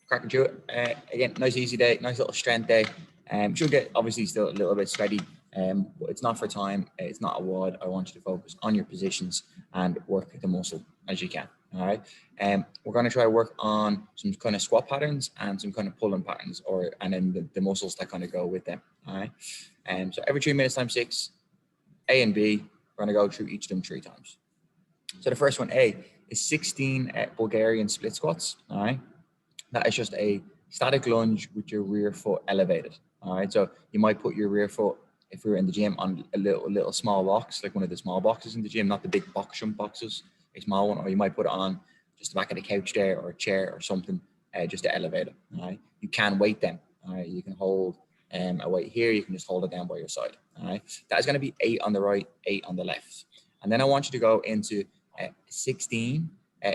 cracking through it. Again, nice easy day, nice little strength day. You'll get obviously still a little bit sweaty, but it's not for time. It's not a WOD. I want you to focus on your positions and work the muscle as you can. All right. We're going to try to work on some kind of squat patterns and some kind of pulling patterns, and then the muscles that kind of go with them. All right. So every 3 minutes times 6, A and B, we're going to go through each of them 3 times. So the first one, A, is 16 Bulgarian split squats. All right. That is just a static lunge with your rear foot elevated. All right. So you might put your rear foot, if we were in the gym, on a little small box, like one of the small boxes in the gym, not the big box jump boxes, a small one, or you might put it on just the back of the couch there or a chair or something, just to elevate it. All right. You can weight them. All right. You can hold a weight here. You can just hold it down by your side. All right. That is going to be 8 on the right, 8 on the left. And then I want you to go into 16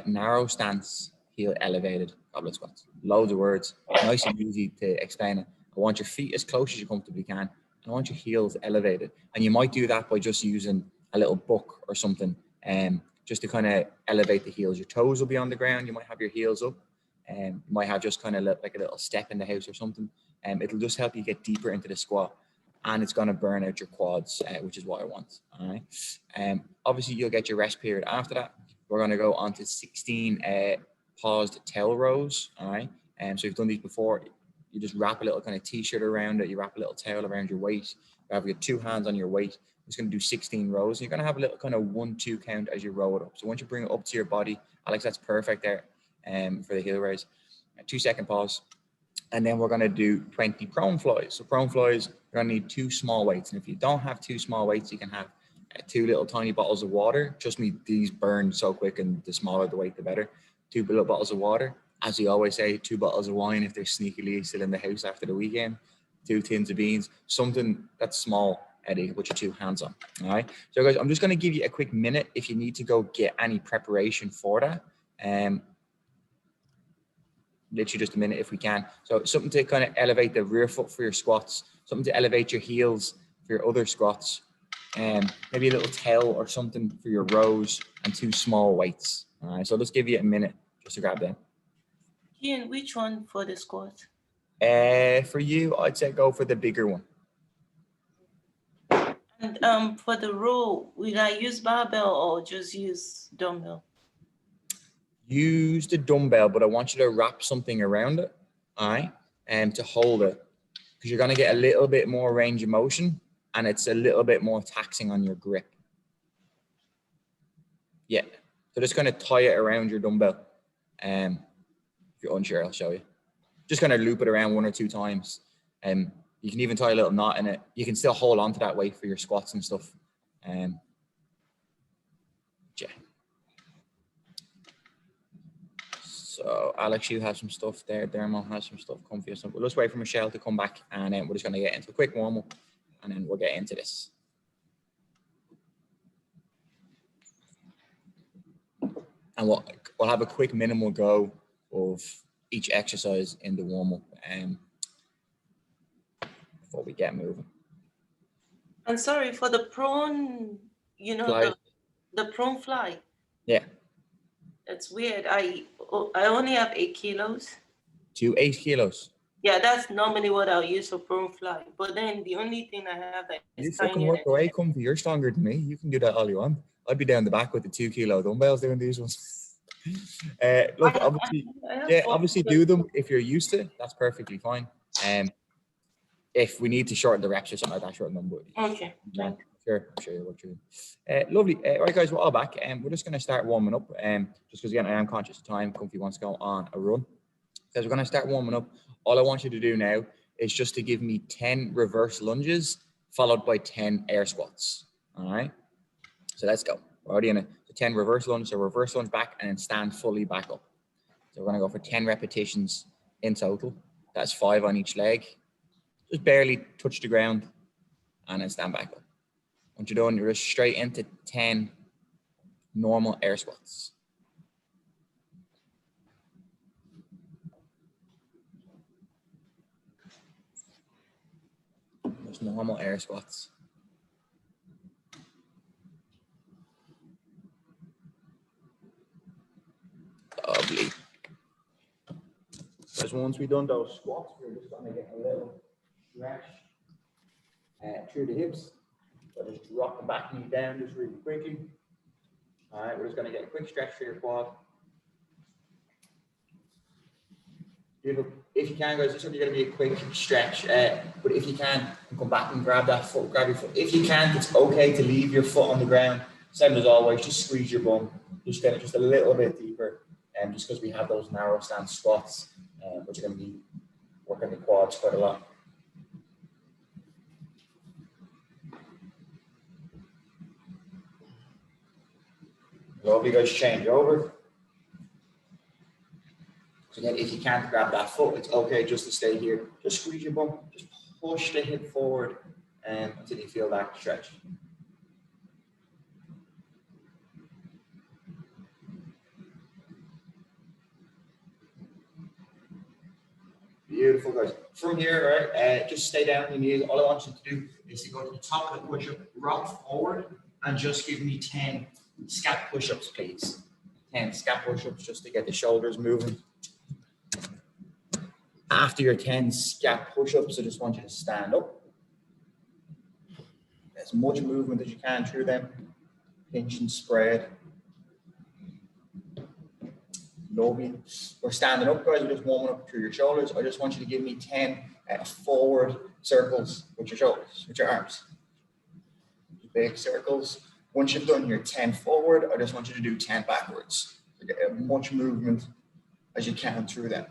narrow stance, heel elevated goblet squats. Loads of words, nice and easy to explain it. I want your feet as close as you comfortably can. I want your heels elevated. And you might do that by just using a little book or something, just to kind of elevate the heels. Your toes will be on the ground. You might have your heels up. You might have just kind of like a little step in the house or something. It'll just help you get deeper into the squat. And it's going to burn out your quads, which is what I want. All right. Obviously, you'll get your rest period after that. We're going to go on to 16 paused towel rows. All right. So you've done these before. You just wrap a little kind of t-shirt around it. You wrap a little towel around your waist. You have your 2 hands on your weight. It's going to do 16 rows. You're going to have a little kind of 1-2 count as you roll it up. So once you bring it up to your body, Alex, that's perfect there for the heel raise. 2-second pause. And then we're going to do 20 prone flies. So prone flies, you're going to need 2 small weights. And if you don't have 2 small weights, you can have 2 little tiny bottles of water. Trust me, these burn so quick, and the smaller the weight, the better. 2 little bottles of water. As we always say, 2 bottles of wine if they're sneakily still in the house after the weekend. 2 tins of beans, something that's small that you can put your 2 hands on. All right. So guys, I'm just going to give you a quick minute if you need to go get any preparation for that. Literally just a minute if we can. So something to kind of elevate the rear foot for your squats, something to elevate your heels for your other squats, and maybe a little towel or something for your rows, and 2 small weights. All right. So let's give you a minute just to grab them. Ian, which one for the squat? For you, I'd say go for the bigger one. And for the row, will I use barbell or just use dumbbell? Use the dumbbell, but I want you to wrap something around it, all right, and to hold it, because you're going to get a little bit more range of motion, and it's a little bit more taxing on your grip. Yeah, so just kind of tie it around your dumbbell. If you're unsure, I'll show you. Just kind of loop it around 1 or 2 times. You can even tie a little knot in it. You can still hold on to that weight for your squats and stuff. Yeah. So Alex, you have some stuff there. Dermo has some stuff comfy or something. We'll just wait for Michelle to come back, and then we're just going to get into a quick warm up, and then we'll get into this. And we'll have a quick minimal go of each exercise in the warm up before we get moving. And sorry, for the prone, you know, the prone fly. Yeah. That's weird. I only have 8 kilos. 8 kilos. Yeah, that's normally what I'll use for prone fly. But then the only thing I have that is you fucking work away, comfy. You're stronger than me. You can do that all you want. I'd be down the back with the 2 kilo dumbbells doing these ones. Look, obviously, obviously do them if you're used to it. That's perfectly fine. If we need to shorten the reps or something like that, shorten them. But okay. Yeah, sure, I'm sure you're working. Lovely. All right, guys, we're all back, and we're just going to start warming up. Just because again, I am conscious of time. Comfy wants to go on a run, because we're going to start warming up. All I want you to do now is just to give me 10 reverse lunges followed by 10 air squats. All right. So let's go. We're already in a 10 reverse lunge. So reverse lunge back and then stand fully back up. So we're going to go for 10 repetitions in total. That's 5 on each leg. Just barely touch the ground and then stand back up. Once you're done, you're just straight into 10 normal air squats. Just normal air squats. Lovely. Because once we've done those squats, we're just going to get a little stretch through the hips. So just drop the back knee down just really quickly. All right, we're just going to get a quick stretch through your quad. If you can, guys, this is only going to be a quick stretch, but if you can, come back and grab that foot, grab your foot. If you can't, it's okay to leave your foot on the ground. Same as always, just squeeze your bum. Just get it just a little bit deeper, just because we have those narrow stance squats, which are going to be working the quads quite a lot. Lovely, guys, change over. So again, if you can't grab that foot, it's okay just to stay here. Just squeeze your bum, just push the hip forward until you feel that stretch. Beautiful, guys. From here, right, just stay down on your knees. All I want you to do is to go to the top of the push-up, rock forward, and just give me 10 scap push-ups, please. 10 scap push-ups just to get the shoulders moving. After your 10 scap push-ups, I just want you to stand up. As much movement as you can through them. Pinch and spread. Lovely. We're standing up, guys. We're just warming up through your shoulders. I just want you to give me 10 forward circles with your shoulders, with your arms. Big circles. Once you've done your 10 forward, I just want you to do 10 backwards. So get as much movement as you can through them.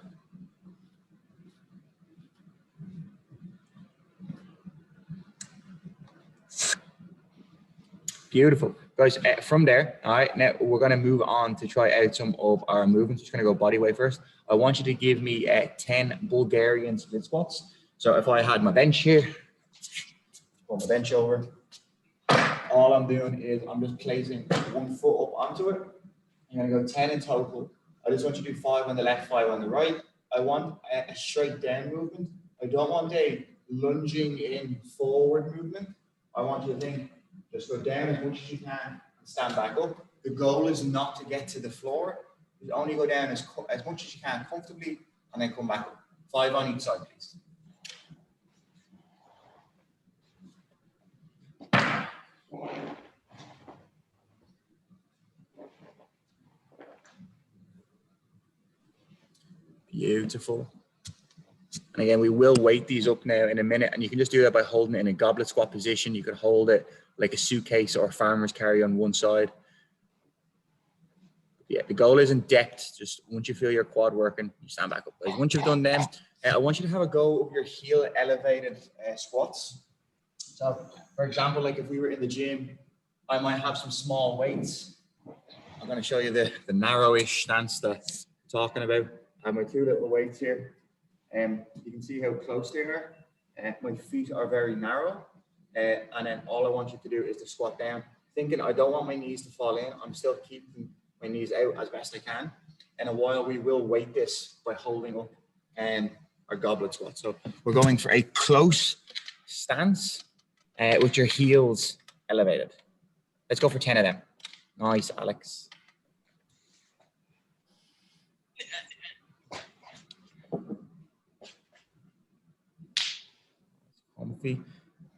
Beautiful. Guys, from there, all right, now we're going to move on to try out some of our movements. Just going to go body weight first. I want you to give me 10 Bulgarian split squats. So if I had my bench here, pull my bench over. All I'm doing is I'm just placing one foot up onto it. I'm going to go 10 in total. I just want you to do 5 on the left, 5 on the right. I want a straight down movement. I don't want a lunging in forward movement. I want you to think, just go down as much as you can and stand back up. The goal is not to get to the floor. You only go down as much as you can comfortably and then come back up. 5 on each side, please. Beautiful. And again, we will weight these up now in a minute, and you can just do that by holding it in a goblet squat position. You could hold it like a suitcase or a farmer's carry on one side. Yeah, the goal isn't depth. Just once you feel your quad working, you stand back up. Once you've done them, I want you to have a go of your heel elevated squats. So, for example, like if we were in the gym, I might have some small weights. I'm going to show you the narrowish stance that I'm talking about. I have my 2 little weights here. You can see how close they are. My feet are very narrow. And then all I want you to do is to squat down, thinking I don't want my knees to fall in. I'm still keeping my knees out as best I can. In a while, we will weight this by holding up our goblet squat. So we're going for a close stance with your heels elevated. Let's go for 10 of them. Nice, Alex. Comfy,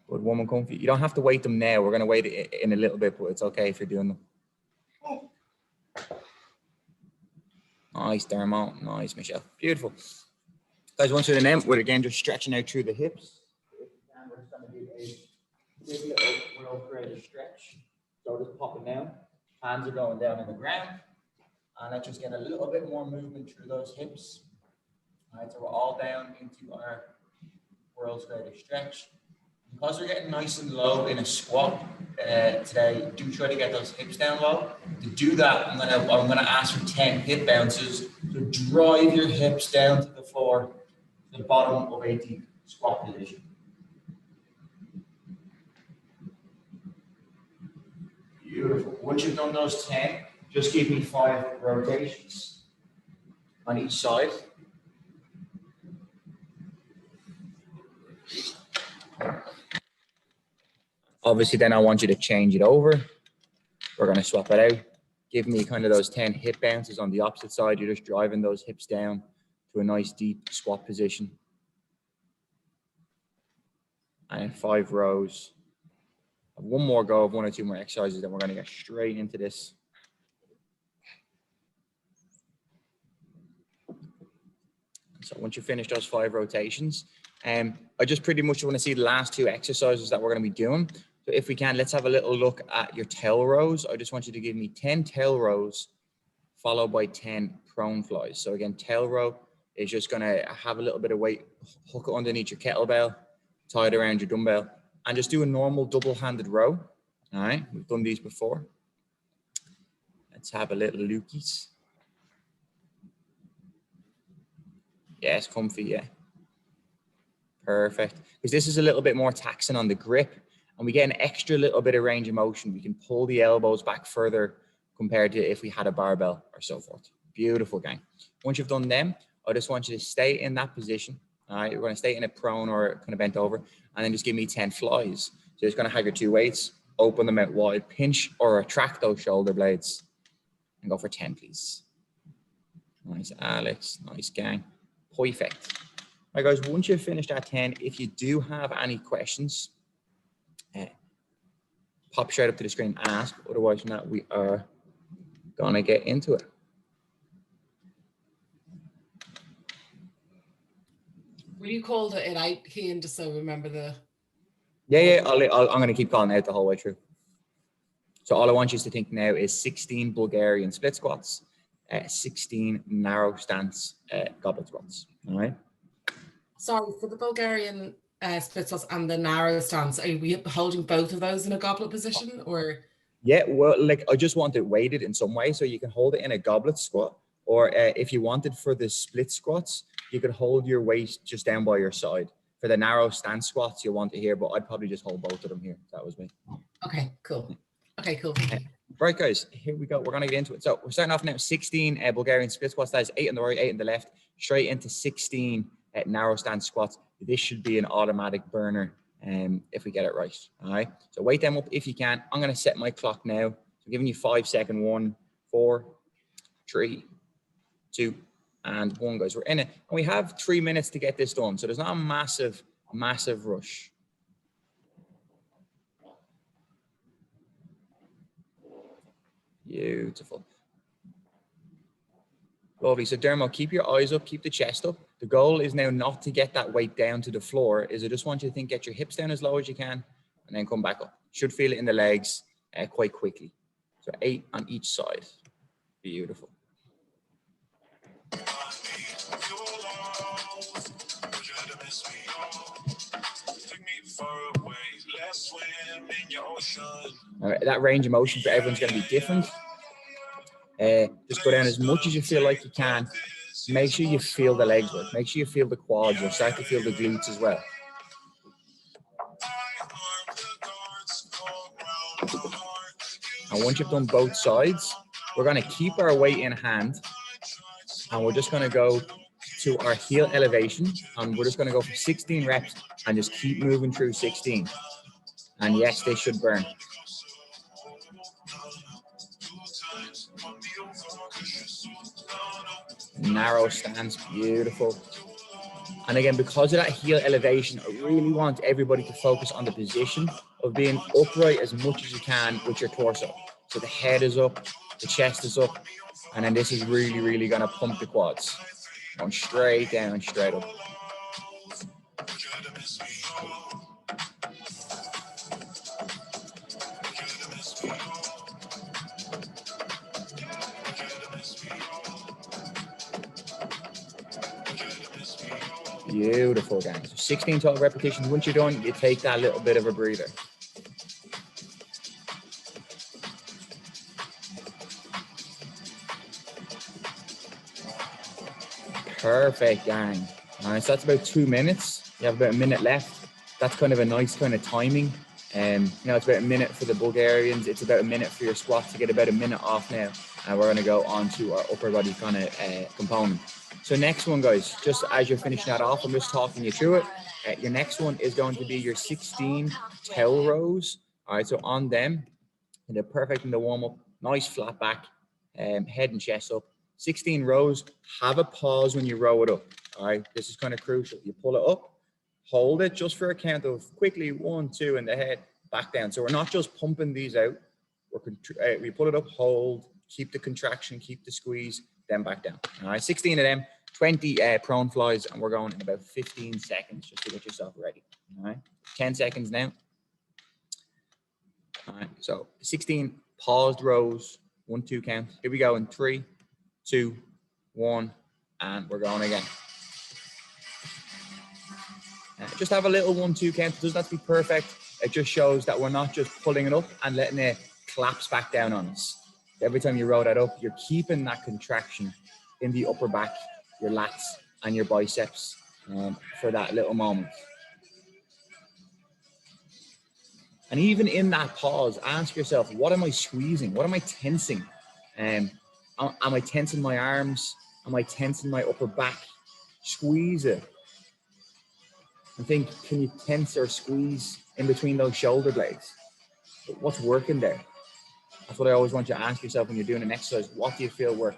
good woman, comfy. You don't have to weight them now. We're going to weight it in a little bit, but it's okay if you're doing them. Nice, Dermot. Nice, Michelle. Beautiful. Guys, once we're in them, we're again just stretching out through the hips. If you can, we're just going to do a little greater stretch. So just popping down. Hands are going down on the ground. And let's just get a little bit more movement through those hips. All right, so we're all down into our world's greatest stretch. Because we're getting nice and low in a squat today, do try to get those hips down low. To do that, I'm gonna ask for 10 hip bounces. So drive your hips down to the floor, to the bottom of a deep squat position. Beautiful. Once you've done those 10, just give me 5 rotations on each side. Obviously, then I want you to change it over. We're going to swap it out. Give me kind of those 10 hip bounces on the opposite side. You're just driving those hips down to a nice deep squat position. And then 5 rows. One more go of 1 or 2 more exercises, then we're going to get straight into this. So once you finish those 5 rotations, I just pretty much want to see the last 2 exercises that we're going to be doing. So if we can, let's have a little look at your tail rows. I just want you to give me 10 tail rows followed by 10 prone flies. So again, tail row is just going to have a little bit of weight, hook it underneath your kettlebell, tie it around your dumbbell, and just do a normal double-handed row. All right, we've done these before. Let's have a little lookies. Yes, comfy, yeah. Perfect. Because this is a little bit more taxing on the grip, and we get an extra little bit of range of motion. We can pull the elbows back further compared to if we had a barbell or so forth. Beautiful, gang. Once you've done them, I just want you to stay in that position. All right, you're going to stay in a prone or kind of bent over, and then just give me 10 flies. So you're just going to have your 2 weights, open them out wide, pinch or retract those shoulder blades, and go for 10, please. Nice, Alex. Nice, gang. Perfect. All right, guys, once you've finished at 10, if you do have any questions, pop straight up to the screen and ask. Otherwise, now we are going to get into it. Will you call it out, Cian, just so I remember the... Yeah, I'm going to keep calling out the whole way through. So all I want you to think now is 16 Bulgarian split squats, 16 narrow stance goblet squats. All right. Sorry, for the Bulgarian split squats and the narrow stance, are we holding both of those in a goblet position, or? Yeah, well, like I just want it weighted in some way, so you can hold it in a goblet squat, or if you wanted for the split squats, you could hold your weight just down by your side. For the narrow stance squats, you want it here, but I'd probably just hold both of them here. That was me. Okay, cool. Okay, cool. Right, guys, here we go. We're going to get into it. So we're starting off now 16 Bulgarian split squats. That is 8 on the right, 8 on the left, straight into 16 narrow stance squats. This should be an automatic burner if we get it right. All right. So weight them up if you can. I'm going to set my clock now. So I'm giving you 5 seconds. 1, 4, 3, 2, and 1, guys. We're in it. And we have 3 minutes to get this done. So there's not a massive rush. Beautiful. Lovely. So Dermo, keep your eyes up, keep the chest up. The goal is now not to get that weight down to the floor. I just want you to think, get your hips down as low as you can and then come back up. Should feel it in the legs quite quickly. So 8 on each side. Beautiful. All right, that range of motion for everyone's going to be different. Just go down as much as you feel like you can. Make sure you feel the legs work. Make sure you feel the quads. You'll start to feel the glutes as well. And once you've done both sides, we're going to keep our weight in hand. And we're just going to go to our heel elevation. And we're just going to go for 16 reps and just keep moving through 16. And yes, they should burn. Narrow stance, beautiful. And again, because of that heel elevation, I really want everybody to focus on the position of being upright as much as you can with your torso. So the head is up, the chest is up, and then this is really, really going to pump the quads. Going straight down and straight up. Beautiful, guys. 16 total repetitions. Once you're done, you take that little bit of a breather. Perfect, gang. All right, so that's about 2 minutes. You have about a minute left. That's kind of a nice kind of timing. You know, it's about a minute for the Bulgarians. It's about a minute for your squat to get about a minute off now. And we're going to go on to our upper body kind of component. So next one, guys, just as you're finishing that off, I'm just talking you through it. Your next one is going to be your 16 tail rows. All right, so on them, they're perfect in the warm-up. Nice flat back, head and chest up. 16 rows. Have a pause when you row it up. All right, this is kind of crucial. You pull it up, hold it just for a count of quickly 1, 2 in the head, back down. So we're not just pumping these out. We pull it up, hold, keep the contraction, keep the squeeze, then back down. All right, 16 of them, 20 prone flies, and we're going in about 15 seconds just to get yourself ready. All right, 10 seconds now. All right, so 16 paused rows, 1, 2 count. Here we go in 3, 2, 1, and we're going again. Just have a little 1, 2 count. It doesn't have to be perfect. It just shows that we're not just pulling it up and letting it collapse back down on us. Every time you row that up, you're keeping that contraction in the upper back, your lats and your biceps for that little moment. And even in that pause, ask yourself, what am I squeezing? What am I tensing? Am I tensing my arms? Am I tensing my upper back? Squeeze it. And think, can you tense or squeeze in between those shoulder blades? What's working there? That's what I always want you to ask yourself when you're doing an exercise. What do you feel work?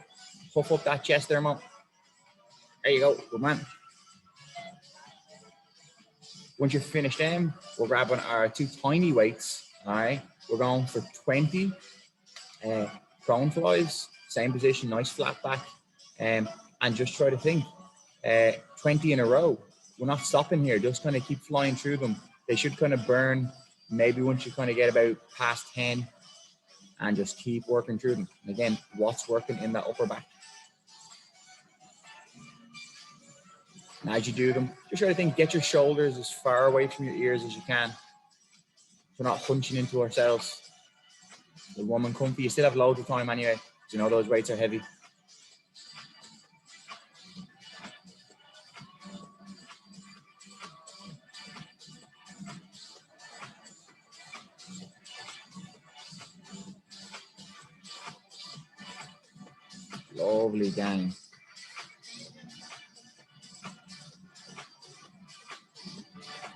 Puff up that chest there, Mo. There you go. Good man. Once you're finished them, we're grabbing our 2 tiny weights. All right. We're going for 20 prone flies. Same position, nice flat back. And just try to think 20 in a row. We're not stopping here. Just kind of keep flying through them. They should kind of burn maybe once you kind of get about past 10 and just keep working through them. And again, what's working in that upper back? And as you do them, just try to think, get your shoulders as far away from your ears as you can. We're not hunching into ourselves. The woman comfy, you still have loads of time anyway. You know those weights are heavy. Lovely, gang.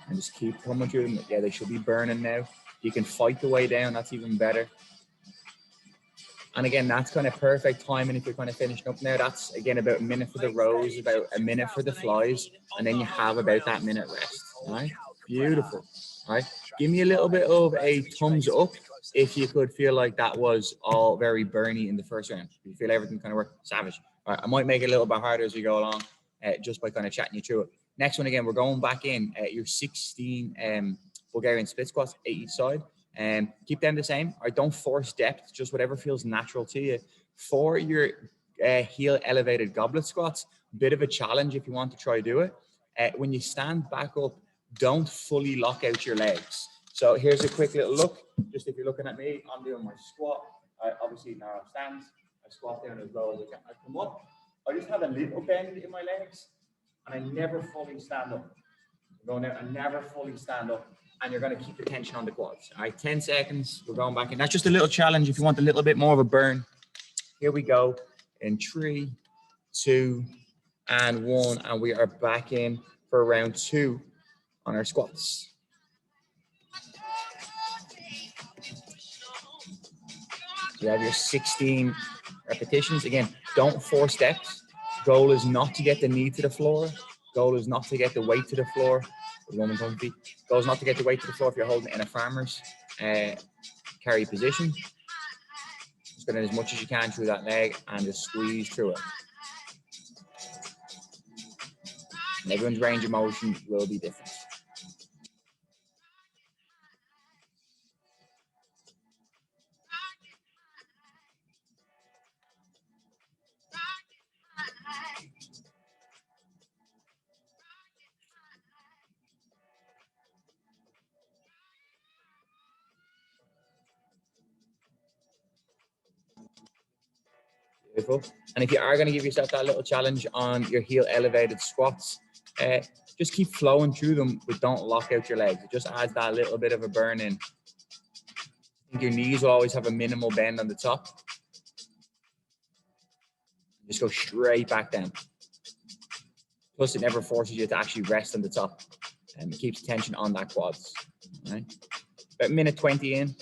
And just keep coming through them. Yeah, they should be burning now. You can fight the way down. That's even better. And again, that's kind of perfect timing if you're kind of finishing up now. That's, again, about a minute for the rows, about a minute for the flies, and then you have about that minute rest. All right? Beautiful. All right? Give me a little bit of a thumbs up if you could feel like that was all very burny in the first round. You feel everything kind of work savage. All right, I might make it a little bit harder as we go along, just by kind of chatting you through it. Next one, again, we're going back in your 16 Bulgarian split squats, 8 each side. Keep them the same. All right, don't force depth, just whatever feels natural to you. For your heel elevated goblet squats, bit of a challenge if you want to try do it. When you stand back up, don't fully lock out your legs. So here's a quick little look. Just if you're looking at me, I'm doing my squat. I obviously narrow stance. I squat down as low as I can. I come up. I just have a little bend in my legs, and I never fully stand up. I'm going out and never fully stand up. And you're going to keep the tension on the quads. All right, 10 seconds. We're going back in. That's just a little challenge if you want a little bit more of a burn. Here we go in 3, 2, and 1. And we are back in for round 2 on our squats. You have your 16 repetitions. Again, don't force steps. Goal is not to get the knee to the floor. Goal is not to get the weight to the floor. The woman comfy. Goal is not to get the weight to the floor if you're holding it in a farmer's carry position. Just get in as much as you can through that leg and just squeeze through it. And everyone's range of motion will be different. Beautiful. And if you are going to give yourself that little challenge on your heel elevated squats, just keep flowing through them, but don't lock out your legs. It just adds that little bit of a burn in. I think your knees will always have a minimal bend on the top. Just go straight back down. Plus, it never forces you to actually rest on the top, and it keeps tension on that quads. All right? About minute 20 in.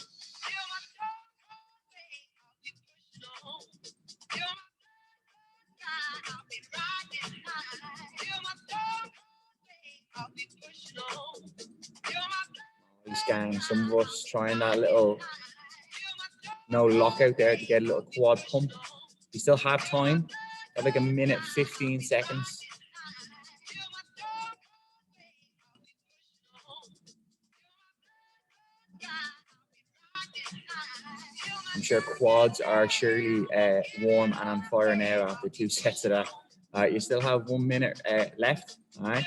gang. Some of us trying that little lockout there to get a little quad pump. You still have time. Got like a minute, 15 seconds. I'm sure quads are surely warm and on fire now after 2 sets of that. You still have 1 minute left, all right?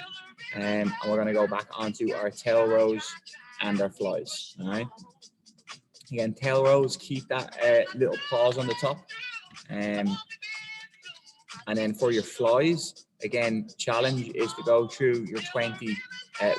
And we're going to go back onto our tail rows and our flies, all right? Again, tail rows, keep that little pause on the top. And then for your flies, again, challenge is to go through your 20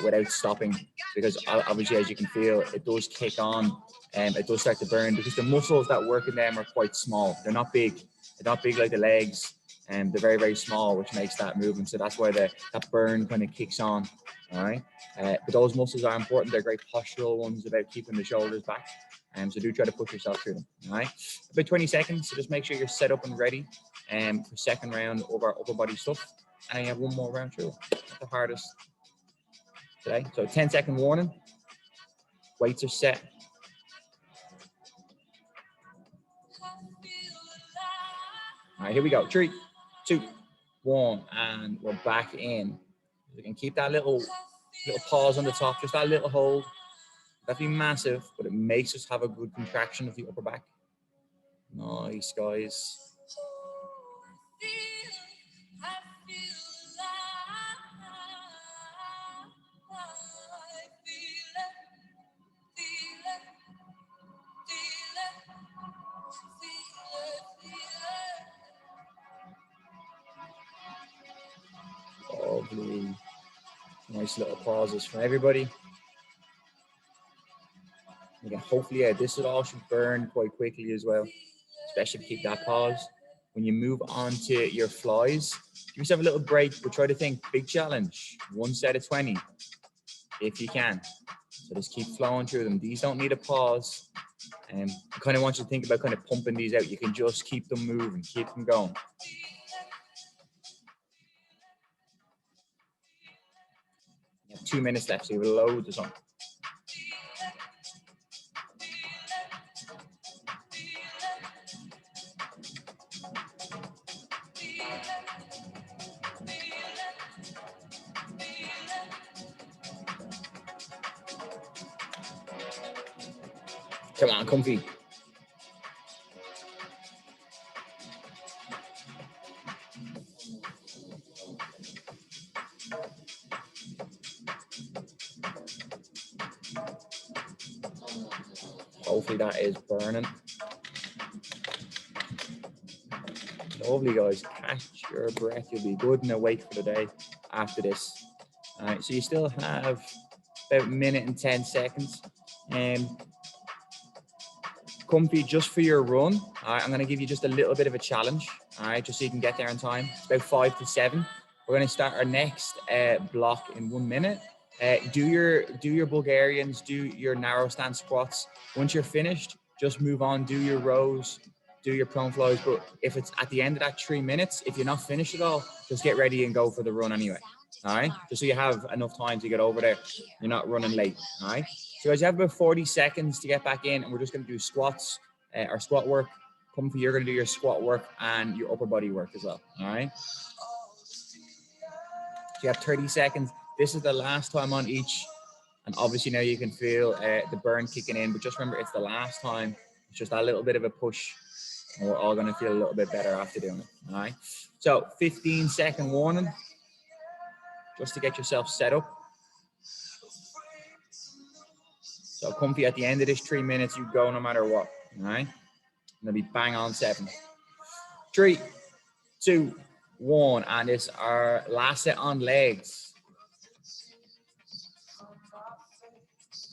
without stopping, because obviously, as you can feel, it does kick on and it does start to burn, because the muscles that work in them are quite small. They're not big. They're not big like the legs, and they're very, very small, which makes that movement. So that's why that burn kind of kicks on, all right? But those muscles are important. They're great postural ones about keeping the shoulders back. So do try to push yourself through them, all right? About 20 seconds, so just make sure you're set up and ready for second round of our upper body stuff. And then you have 1 more round through. That's the hardest today. So 10-second warning. Weights are set. All right, here we go. 3, 2, 1, and we're back in. You can keep that little pause on the top, just that little hold. Definitely massive, but it makes us have a good contraction of the upper back. Nice, guys. Lovely. Nice little pauses from everybody. Again, hopefully, this all should burn quite quickly as well, especially if you keep that pause. When you move on to your flies, give yourself a little break, but try to think big challenge, 1 set of 20, if you can. So just keep flowing through them. These don't need a pause. I kind of want you to think about kind of pumping these out. You can just keep them moving, keep them going. You have 2 minutes left, so you have loads of something. Come on, comfy. Hopefully that is burning. Lovely, guys. Catch your breath. You'll be good and awake for the day after this. All right, so you still have about 1 minute and 10 seconds. Comfy, just for your run, all right, I'm going to give you just a little bit of a challenge, all right, just so you can get there in time. It's about 5 to 7. We're going to start our next block in 1 minute. Do your Bulgarians, do your narrow stance squats. Once you're finished, just move on, do your rows, do your prone flies. But if it's at the end of that 3 minutes, if you're not finished at all, just get ready and go for the run anyway. All right, just so you have enough time to get over there. You're not running late. All right. So guys, you have about 40 seconds to get back in, and we're just going to do squats, our squat work. Comfy, you're going to do your squat work and your upper body work as well. All right. So you have 30 seconds. This is the last time on each, and obviously now you can feel the burn kicking in. But just remember, it's the last time. It's just that little bit of a push, and we're all going to feel a little bit better after doing it. All right. So 15-second warning, just to get yourself set up. So comfy, at the end of this 3 minutes, you go no matter what, all right? It'll be bang on 7. 3, 2, 1, and it's our last set on legs.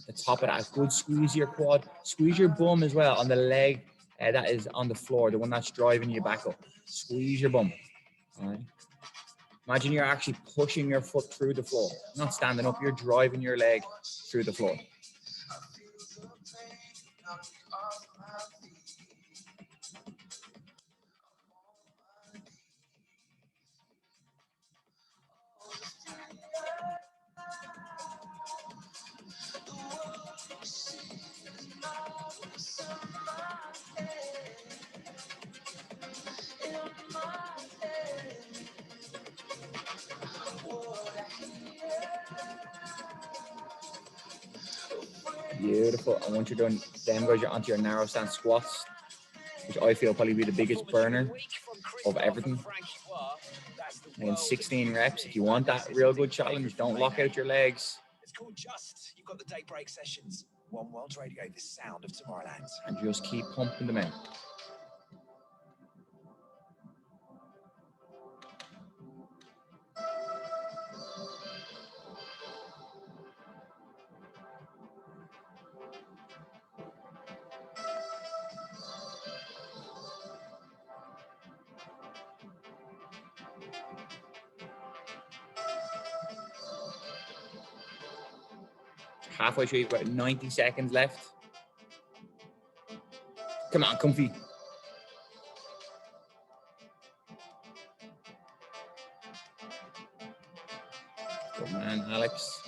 The top of that, good squeeze your quad, squeeze your bum as well on the leg that is on the floor, the one that's driving you back up. Squeeze your bum, all right? Imagine you're actually pushing your foot through the floor, not standing up, you're driving your leg through the floor. Beautiful. And once you're done, then guys, you're onto your narrow stance squats, which I feel probably be the biggest burner of everything. And 16 reps. If you want that real good challenge, don't lock out your legs. It's called Just. You've got the daybreak sessions. One World Radio, the sound of Tomorrowland. And just keep pumping them out. Halfway through, you've got 90 seconds left. Come on, comfy. Good man, Alex.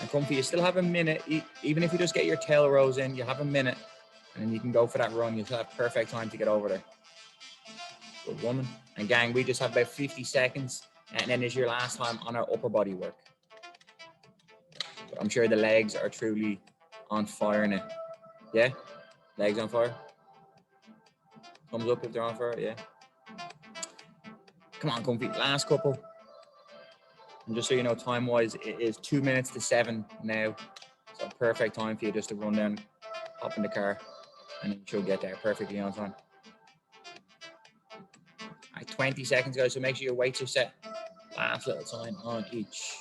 And comfy, you still have a minute. Even if you just get your tail rows in, you have a minute. And then you can go for that run. You'll have perfect time to get over there. Good woman. And gang, we just have about 50 seconds. And then is your last time on our upper body work. But I'm sure the legs are truly on fire now. Yeah? Legs on fire? Thumbs up if they're on fire, yeah. Come on, comfy. Last couple. And just so you know, time-wise, it is 2 minutes to 7 now. So perfect time for you just to run down, hop in the car, and you should get there perfectly on time. All right, 20 seconds, guys, so make sure your weights are set. Last little time on each.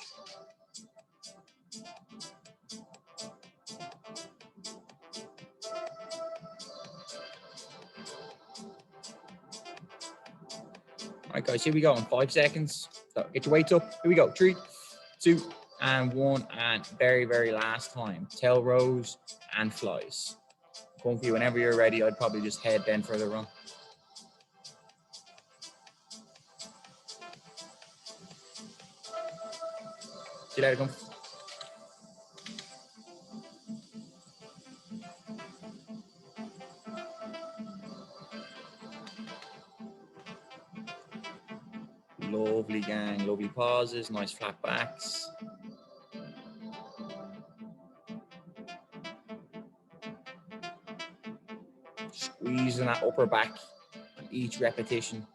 All right, guys, here we go in 5 seconds. So get your weights up. Here we go. 3, 2, and 1. And very, very last time. Tail rows and flies. Comfy, whenever you're ready, I'd probably just head then for the run. See you later, Comfy. Lovely, gang. Lovely pauses. Nice flat backs. Squeezing that upper back on each repetition.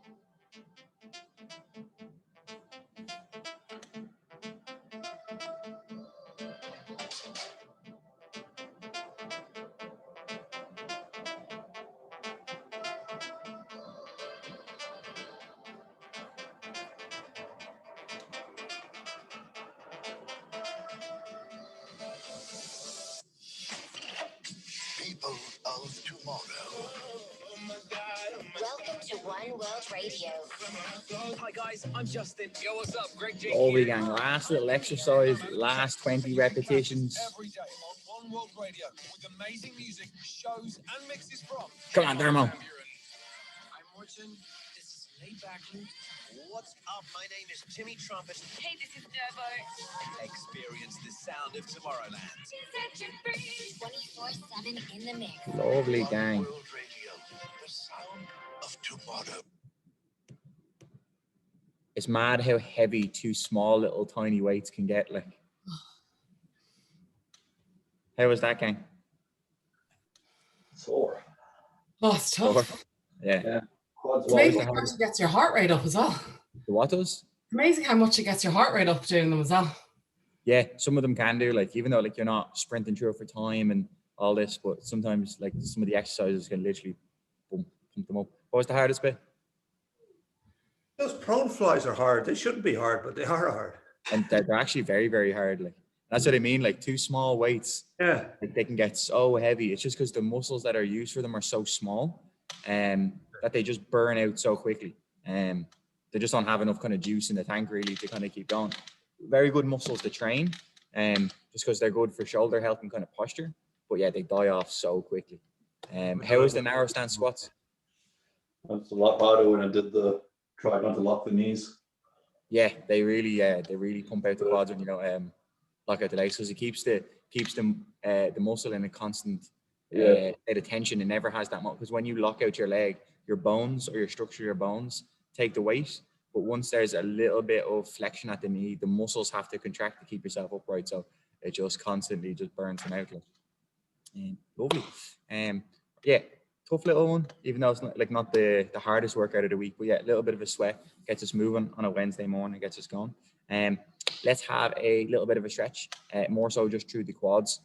People of tomorrow. Welcome to One World Radio. Hi guys, I'm Justin. Yo, what's up? Greg G. Lovely, gang. Last little exercise, last 20 repetitions. Every day on One World Radio with amazing music, shows, and mixes from. Come on, Dermo. I'm Morton. This is Nate Backlund. What's up? My name is Timmy Trumpet. Hey, this is Derbo. Experience the sound of Tomorrowland. 24/7 in the mix. Lovely, gang. One World Radio, the sound of tomorrow. It's mad how heavy 2 small little tiny weights can get. Like, how was that, gang? Sore. Oh, it's tough. Yeah. Quads It's What was amazing the how much hardest? it gets your heart rate up as well. The what does? It's amazing how much it gets your heart rate up doing them as well. Yeah, some of them can do, like, even though like you're not sprinting through it for time and all this, but sometimes like some of the exercises can literally pump them up. What was the hardest bit? Those prone flies are hard. They shouldn't be hard, but they are hard. And they're actually very, very hard. Like, that's what I mean. Like 2 small weights, Yeah. like, they can get so heavy. It's just because the muscles that are used for them are so small, that they just burn out so quickly. They just don't have enough kind of juice in the tank really to kind of keep going. Very good muscles to train, just because they're good for shoulder health and kind of posture. But yeah, they die off so quickly. How is the narrow stance squats? It's a lot harder when I did try not to lock the knees. Yeah, they really pump out the quads when you know lock out the legs, because it keeps the muscle in a constant state of tension. It never has that much, because when you lock out your leg, your bones or your structure of your bones take the weight. But once there's a little bit of flexion at the knee, the muscles have to contract to keep yourself upright. So it just constantly just burns them out. Lovely. Yeah, tough little one, even though it's not the hardest workout of the week. But yeah, a little bit of a sweat gets us moving on a Wednesday morning, gets us going. Let's have a little bit of a stretch, more so just through the quads.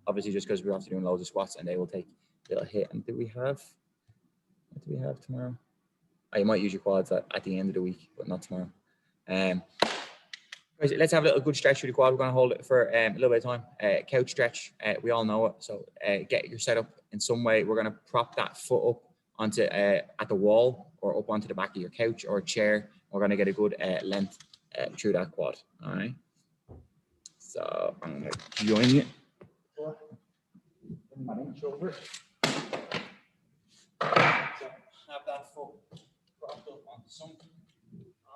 Obviously, just because we're after doing loads of squats and they will take a little hit. And what do we have tomorrow? Oh, you might use your quads at the end of the week, but not tomorrow. Let's have a little good stretch through the quad. We're going to hold it for a little bit of time. Couch stretch, we all know it. So get your setup in some way. We're going to prop that foot up onto at the wall or up onto the back of your couch or a chair. We're going to get a good length through that quad. All right. So I'm going to join you. Over. So have that foot propped up on something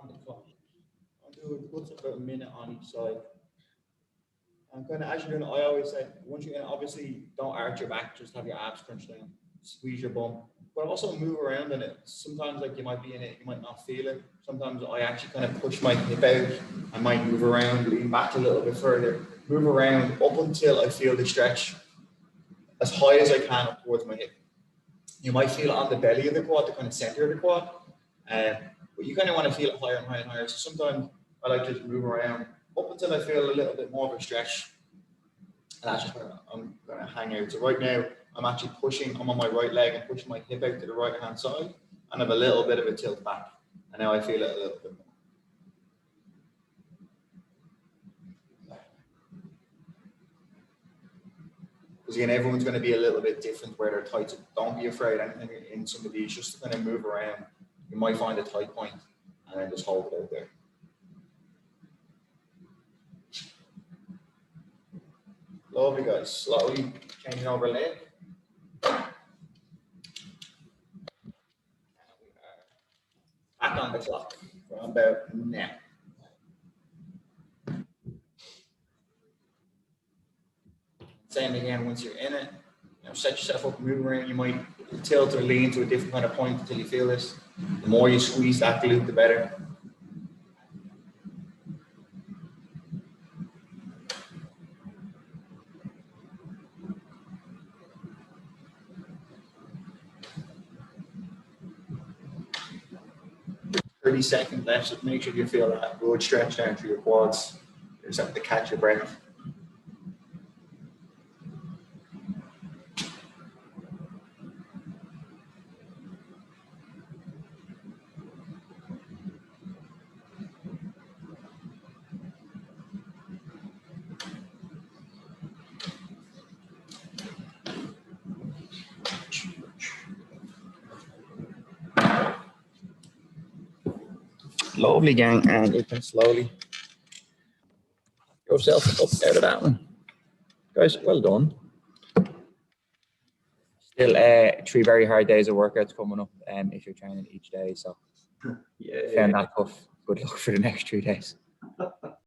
on the clock. I'll do it puts about a minute on each side. And kind of as you're doing it, I always say, once you're in, obviously don't arch your back, just have your abs crunched down, squeeze your bum, but also move around in it. Sometimes like you might be in it, you might not feel it. Sometimes I actually kind of push my hip out. I might move around, lean back a little bit further, move around up until I feel the stretch as high as I can up towards my hip. You might feel it on the belly of the quad, the kind of center of the quad, but you kind of want to feel it higher and higher and higher. So sometimes I like to just move around up until I feel a little bit more of a stretch. And that's just where I'm going to hang out. So right now, I'm actually pushing, I'm on my right leg and pushing my hip out to the right hand side, and I have a little bit of a tilt back. And now I feel it a little bit more. Because again, everyone's going to be a little bit different where they're tight. So don't be afraid anything in some of these, just to kind of move around. You might find a tight point and then just hold it out there. Lovely, guys. Slowly changing over leg. Back on the clock from about now. Same again, once you're in it, set yourself up, move around. You might tilt or lean to a different kind of point until you feel this. The more you squeeze that glute, the better. Seconds left, so make sure you feel that good stretch down through your quads. You just have to catch your breath. Lovely, gang, and you can slowly yourself up out of that one. Guys, well done. Still 3 very hard days of workouts coming up if you're training each day. So yeah, found that tough. Good luck for the next 3 days.